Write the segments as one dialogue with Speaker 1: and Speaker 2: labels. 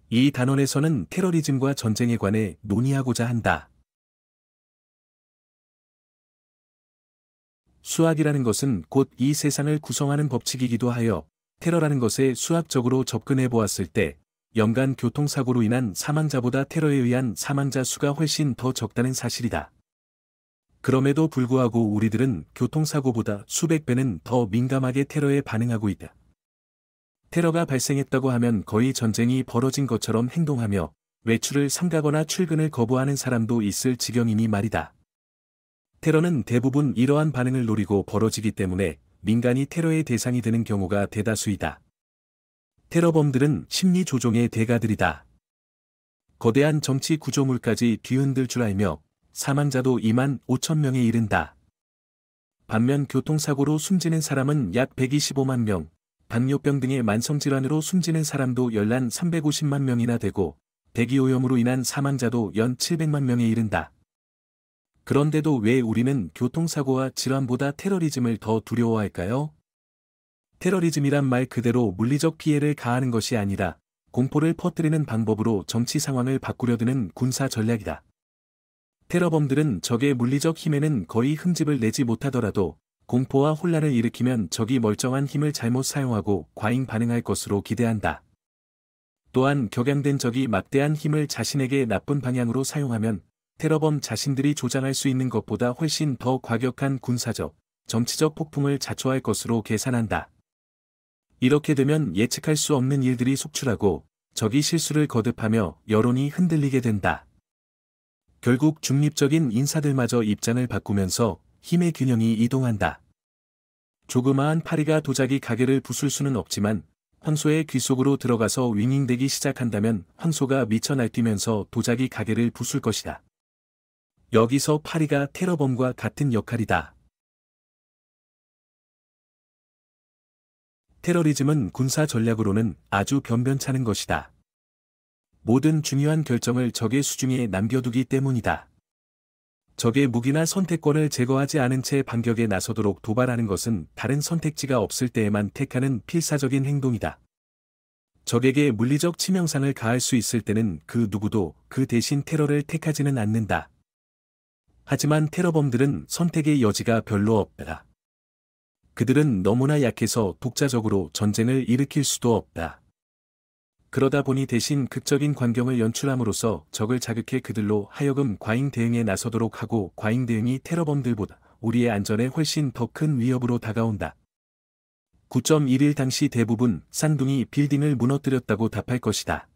Speaker 1: 이 단원에서는 테러리즘과 전쟁에 관해 논의하고자 한다. 수학이라는 것은 곧 이 세상을 구성하는 법칙이기도 하여 테러라는 것에 수학적으로 접근해 보았을 때 연간 교통사고로 인한 사망자보다 테러에 의한 사망자 수가 훨씬 더 적다는 사실이다. 그럼에도 불구하고 우리들은 교통사고보다 수백 배는 더 민감하게 테러에 반응하고 있다. 테러가 발생했다고 하면 거의 전쟁이 벌어진 것처럼 행동하며 외출을 삼가거나 출근을 거부하는 사람도 있을 지경이니 말이다. 테러는 대부분 이러한 반응을 노리고 벌어지기 때문에 민간이 테러의 대상이 되는 경우가 대다수이다. 테러범들은 심리 조종의 대가들이다. 거대한 정치 구조물까지 뒤흔들 줄 알며 사망자도 2만 5천 명에 이른다. 반면 교통사고로 숨지는 사람은 약 125만 명, 당뇨병 등의 만성질환으로 숨지는 사람도 연간 350만 명이나 되고 대기오염으로 인한 사망자도 연 700만 명에 이른다. 그런데도 왜 우리는 교통사고와 질환보다 테러리즘을 더 두려워할까요? 테러리즘이란 말 그대로 물리적 피해를 가하는 것이 아니라 공포를 퍼뜨리는 방법으로 정치 상황을 바꾸려 드는 군사 전략이다. 테러범들은 적의 물리적 힘에는 거의 흠집을 내지 못하더라도 공포와 혼란을 일으키면 적이 멀쩡한 힘을 잘못 사용하고 과잉 반응할 것으로 기대한다. 또한 격양된 적이 막대한 힘을 자신에게 나쁜 방향으로 사용하면 테러범 자신들이 조장할 수 있는 것보다 훨씬 더 과격한 군사적, 정치적 폭풍을 자초할 것으로 계산한다. 이렇게 되면 예측할 수 없는 일들이 속출하고 적이 실수를 거듭하며 여론이 흔들리게 된다. 결국 중립적인 인사들마저 입장을 바꾸면서 힘의 균형이 이동한다. 조그마한 파리가 도자기 가게를 부술 수는 없지만 황소의 귀 속으로 들어가서 윙윙대기 시작한다면 황소가 미쳐 날뛰면서 도자기 가게를 부술 것이다. 여기서 파리가 테러범과 같은 역할이다. 테러리즘은 군사 전략으로는 아주 변변찮은 것이다. 모든 중요한 결정을 적의 수중에 남겨두기 때문이다. 적의 무기나 선택권을 제거하지 않은 채 반격에 나서도록 도발하는 것은 다른 선택지가 없을 때에만 택하는 필사적인 행동이다. 적에게 물리적 치명상을 가할 수 있을 때는 그 누구도 그 대신 테러를 택하지는 않는다. 하지만 테러범들은 선택의 여지가 별로 없다. 그들은 너무나 약해서 독자적으로 전쟁을 일으킬 수도 없다. 그러다 보니 대신 극적인 광경을 연출함으로써 적을 자극해 그들로 하여금 과잉 대응에 나서도록 하고 과잉 대응이 테러범들보다 우리의 안전에 훨씬 더 큰 위협으로 다가온다. 9.11 당시 대부분 쌍둥이 빌딩을 무너뜨렸다고 답할 것이다.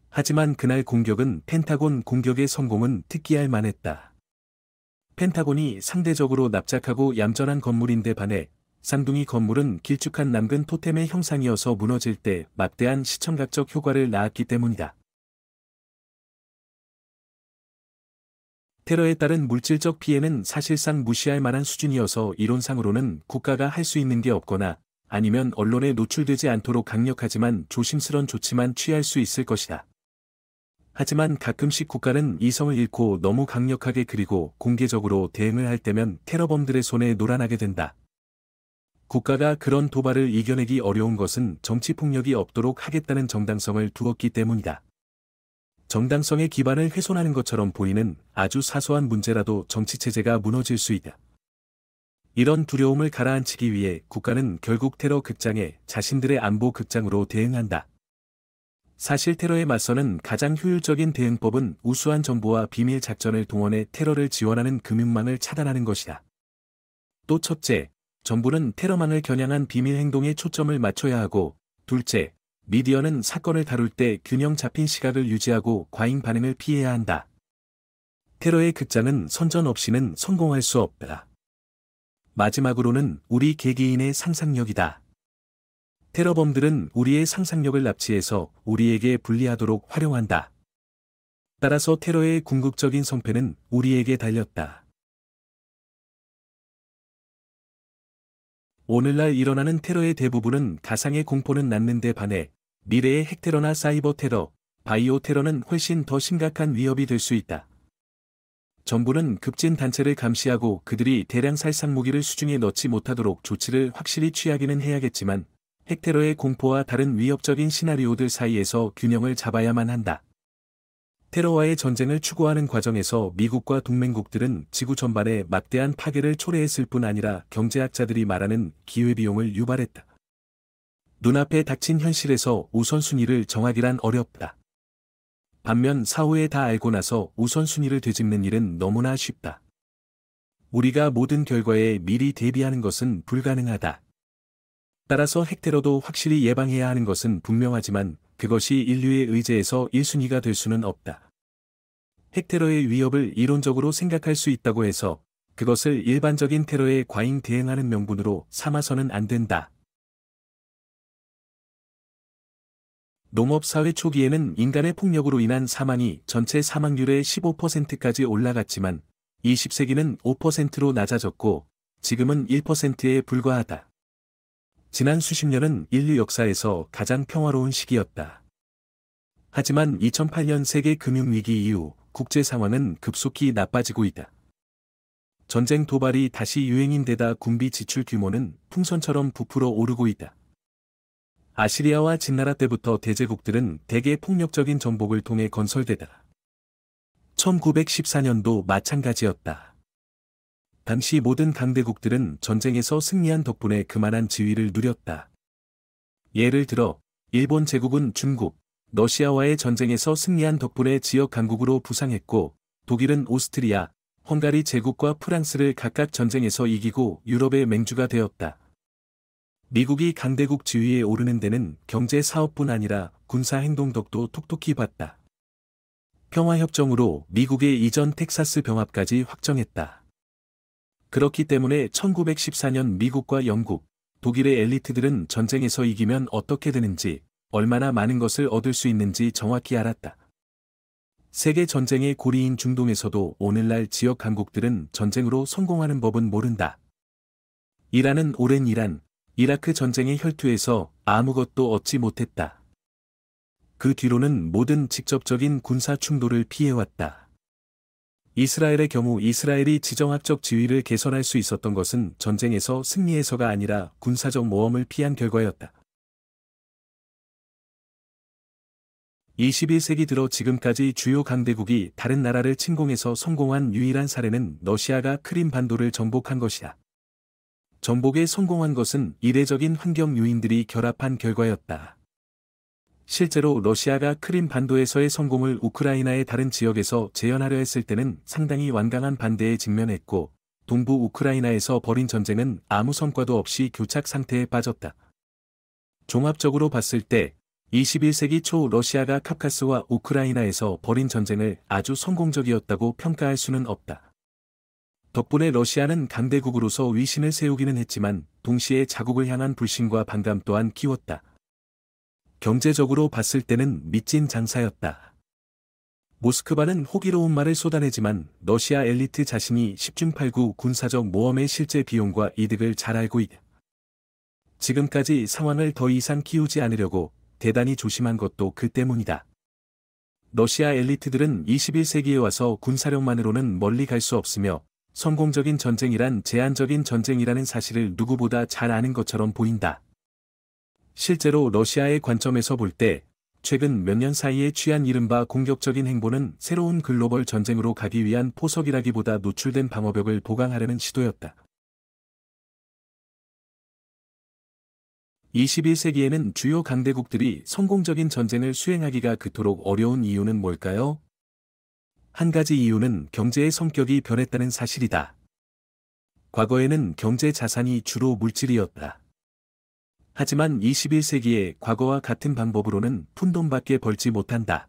Speaker 1: 하지만 그날 공격은 펜타곤 공격의 성공은 특기할 만했다. 펜타곤이 상대적으로 납작하고 얌전한 건물인데 반해 쌍둥이 건물은 길쭉한 남근 토템의 형상이어서 무너질 때 막대한 시청각적 효과를 낳았기 때문이다. 테러에 따른 물질적 피해는 사실상 무시할 만한 수준이어서 이론상으로는 국가가 할 수 있는 게 없거나 아니면 언론에 노출되지 않도록 강력하지만 조심스런 조치만 취할 수 있을 것이다. 하지만 가끔씩 국가는 이성을 잃고 너무 강력하게 그리고 공개적으로 대응을 할 때면 테러범들의 손에 놀아나게 된다. 국가가 그런 도발을 이겨내기 어려운 것은 정치 폭력이 없도록 하겠다는 정당성을 두었기 때문이다. 정당성의 기반을 훼손하는 것처럼 보이는 아주 사소한 문제라도 정치체제가 무너질 수 있다. 이런 두려움을 가라앉히기 위해 국가는 결국 테러 극장에 자신들의 안보 극장으로 대응한다. 사실 테러에 맞서는 가장 효율적인 대응법은 우수한 정보와 비밀 작전을 동원해 테러를 지원하는 금융망을 차단하는 것이다. 또 첫째, 정부는 테러망을 겨냥한 비밀 행동에 초점을 맞춰야 하고, 둘째, 미디어는 사건을 다룰 때 균형 잡힌 시각을 유지하고 과잉 반응을 피해야 한다. 테러의 극장은 선전 없이는 성공할 수 없다. 마지막으로는 우리 개개인의 상상력이다. 테러범들은 우리의 상상력을 납치해서 우리에게 불리하도록 활용한다. 따라서 테러의 궁극적인 성패는 우리에게 달렸다. 오늘날 일어나는 테러의 대부분은 가상의 공포는 낳는데 반해 미래의 핵테러나 사이버 테러, 바이오 테러는 훨씬 더 심각한 위협이 될 수 있다. 정부는 급진 단체를 감시하고 그들이 대량 살상 무기를 수중에 넣지 못하도록 조치를 확실히 취하기는 해야겠지만 핵테러의 공포와 다른 위협적인 시나리오들 사이에서 균형을 잡아야만 한다. 테러와의 전쟁을 추구하는 과정에서 미국과 동맹국들은 지구 전반에 막대한 파괴를 초래했을 뿐 아니라 경제학자들이 말하는 기회비용을 유발했다. 눈앞에 닥친 현실에서 우선순위를 정하기란 어렵다. 반면 사후에 다 알고 나서 우선순위를 되짚는 일은 너무나 쉽다. 우리가 모든 결과에 미리 대비하는 것은 불가능하다. 따라서 핵테러도 확실히 예방해야 하는 것은 분명하지만 그것이 인류의 의제에서 1순위가 될 수는 없다. 핵테러의 위협을 이론적으로 생각할 수 있다고 해서 그것을 일반적인 테러에 과잉 대응하는 명분으로 삼아서는 안 된다. 농업사회 초기에는 인간의 폭력으로 인한 사망이 전체 사망률의 15%까지 올라갔지만 20세기는 5%로 낮아졌고 지금은 1%에 불과하다. 지난 수십 년은 인류 역사에서 가장 평화로운 시기였다. 하지만 2008년 세계 금융위기 이후 국제 상황은 급속히 나빠지고 있다. 전쟁 도발이 다시 유행인데다 군비 지출 규모는 풍선처럼 부풀어 오르고 있다. 아시리아와 진나라 때부터 대제국들은 대개 폭력적인 정복을 통해 건설되다. 1914년도 마찬가지였다. 당시 모든 강대국들은 전쟁에서 승리한 덕분에 그만한 지위를 누렸다. 예를 들어 일본 제국은 중국, 러시아와의 전쟁에서 승리한 덕분에 지역 강국으로 부상했고 독일은 오스트리아, 헝가리 제국과 프랑스를 각각 전쟁에서 이기고 유럽의 맹주가 되었다. 미국이 강대국 지위에 오르는 데는 경제 사업뿐 아니라 군사 행동 덕도 톡톡히 봤다. 평화협정으로 미국의 이전 텍사스 병합까지 확정했다. 그렇기 때문에 1914년 미국과 영국, 독일의 엘리트들은 전쟁에서 이기면 어떻게 되는지, 얼마나 많은 것을 얻을 수 있는지 정확히 알았다. 세계 전쟁의 고리인 중동에서도 오늘날 지역 강국들은 전쟁으로 성공하는 법은 모른다. 이란은 오랜 이라크 전쟁의 혈투에서 아무것도 얻지 못했다. 그 뒤로는 모든 직접적인 군사 충돌을 피해왔다. 이스라엘의 경우 이스라엘이 지정학적 지위를 개선할 수 있었던 것은 전쟁에서 승리해서가 아니라 군사적 모험을 피한 결과였다. 21세기 들어 지금까지 주요 강대국이 다른 나라를 침공해서 성공한 유일한 사례는 러시아가 크림 반도를 정복한 것이다. 정복에 성공한 것은 이례적인 환경 요인들이 결합한 결과였다. 실제로 러시아가 크림 반도에서의 성공을 우크라이나의 다른 지역에서 재현하려 했을 때는 상당히 완강한 반대에 직면했고, 동부 우크라이나에서 벌인 전쟁은 아무 성과도 없이 교착 상태에 빠졌다. 종합적으로 봤을 때 21세기 초 러시아가 카카스와 우크라이나에서 벌인 전쟁을 아주 성공적이었다고 평가할 수는 없다. 덕분에 러시아는 강대국으로서 위신을 세우기는 했지만 동시에 자국을 향한 불신과 반감 또한 키웠다. 경제적으로 봤을 때는 미친 장사였다. 모스크바는 호기로운 말을 쏟아내지만 러시아 엘리트 자신이 10중 8구 군사적 모험의 실제 비용과 이득을 잘 알고 있다. 지금까지 상황을 더 이상 키우지 않으려고 대단히 조심한 것도 그 때문이다. 러시아 엘리트들은 21세기에 와서 군사력만으로는 멀리 갈 수 없으며 성공적인 전쟁이란 제한적인 전쟁이라는 사실을 누구보다 잘 아는 것처럼 보인다. 실제로 러시아의 관점에서 볼 때 최근 몇 년 사이에 취한 이른바 공격적인 행보는 새로운 글로벌 전쟁으로 가기 위한 포석이라기보다 노출된 방어벽을 보강하려는 시도였다. 21세기에는 주요 강대국들이 성공적인 전쟁을 수행하기가 그토록 어려운 이유는 뭘까요? 한 가지 이유는 경제의 성격이 변했다는 사실이다. 과거에는 경제 자산이 주로 물질이었다. 하지만 21세기에 과거와 같은 방법으로는 푼돈밖에 벌지 못한다.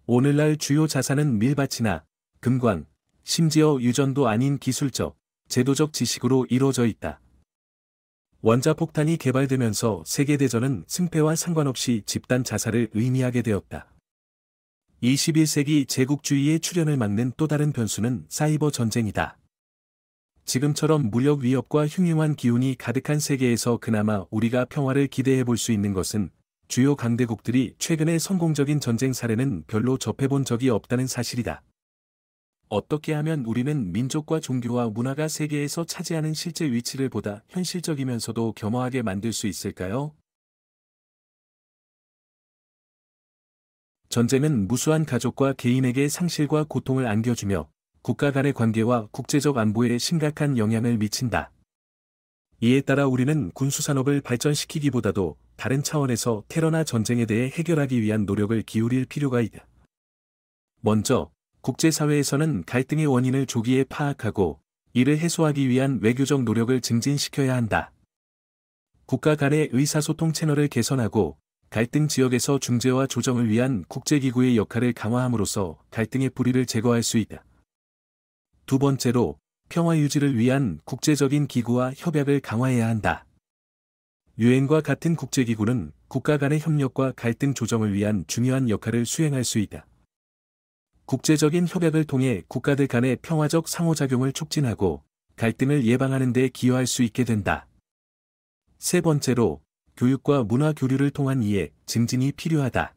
Speaker 1: 오늘날 주요 자산은 밀밭이나 금광, 심지어 유전도 아닌 기술적, 제도적 지식으로 이루어져 있다. 원자폭탄이 개발되면서 세계대전은 승패와 상관없이 집단 자살을 의미하게 되었다. 21세기 제국주의의 출현을 막는 또 다른 변수는 사이버 전쟁이다. 지금처럼 무력 위협과 흉흉한 기운이 가득한 세계에서 그나마 우리가 평화를 기대해 볼 수 있는 것은 주요 강대국들이 최근의 성공적인 전쟁 사례는 별로 접해본 적이 없다는 사실이다. 어떻게 하면 우리는 민족과 종교와 문화가 세계에서 차지하는 실제 위치를 보다 현실적이면서도 겸허하게 만들 수 있을까요? 전쟁은 무수한 가족과 개인에게 상실과 고통을 안겨주며 국가 간의 관계와 국제적 안보에 심각한 영향을 미친다. 이에 따라 우리는 군수산업을 발전시키기보다도 다른 차원에서 테러나 전쟁에 대해 해결하기 위한 노력을 기울일 필요가 있다. 먼저, 국제사회에서는 갈등의 원인을 조기에 파악하고 이를 해소하기 위한 외교적 노력을 증진시켜야 한다. 국가 간의 의사소통 채널을 개선하고 갈등 지역에서 중재와 조정을 위한 국제기구의 역할을 강화함으로써 갈등의 뿌리를 제거할 수 있다. 두 번째로, 평화 유지를 위한 국제적인 기구와 협약을 강화해야 한다. 유엔과 같은 국제기구는 국가 간의 협력과 갈등 조정을 위한 중요한 역할을 수행할 수 있다. 국제적인 협약을 통해 국가들 간의 평화적 상호작용을 촉진하고 갈등을 예방하는 데 기여할 수 있게 된다. 세 번째로, 교육과 문화 교류를 통한 이해, 증진이 필요하다.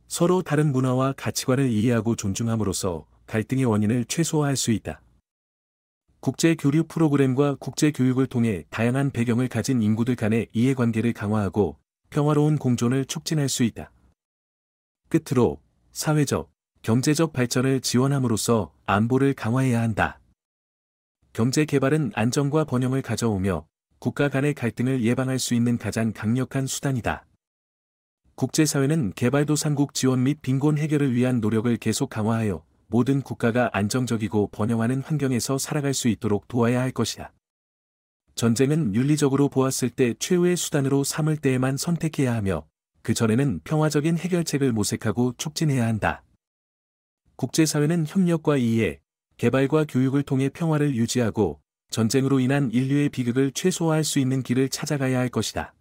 Speaker 1: 서로 다른 문화와 가치관을 이해하고 존중함으로써 갈등의 원인을 최소화할 수 있다. 국제 교류 프로그램과 국제 교육을 통해 다양한 배경을 가진 인구들 간의 이해관계를 강화하고 평화로운 공존을 촉진할 수 있다. 끝으로, 사회적, 경제적 발전을 지원함으로써 안보를 강화해야 한다. 경제 개발은 안정과 번영을 가져오며 국가 간의 갈등을 예방할 수 있는 가장 강력한 수단이다. 국제사회는 개발도상국 지원 및 빈곤 해결을 위한 노력을 계속 강화하여 모든 국가가 안정적이고 번영하는 환경에서 살아갈 수 있도록 도와야 할 것이다. 전쟁은 윤리적으로 보았을 때 최후의 수단으로 삼을 때에만 선택해야 하며 그 전에는 평화적인 해결책을 모색하고 촉진해야 한다. 국제사회는 협력과 이해, 개발과 교육을 통해 평화를 유지하고 전쟁으로 인한 인류의 비극을 최소화할 수 있는 길을 찾아가야 할 것이다.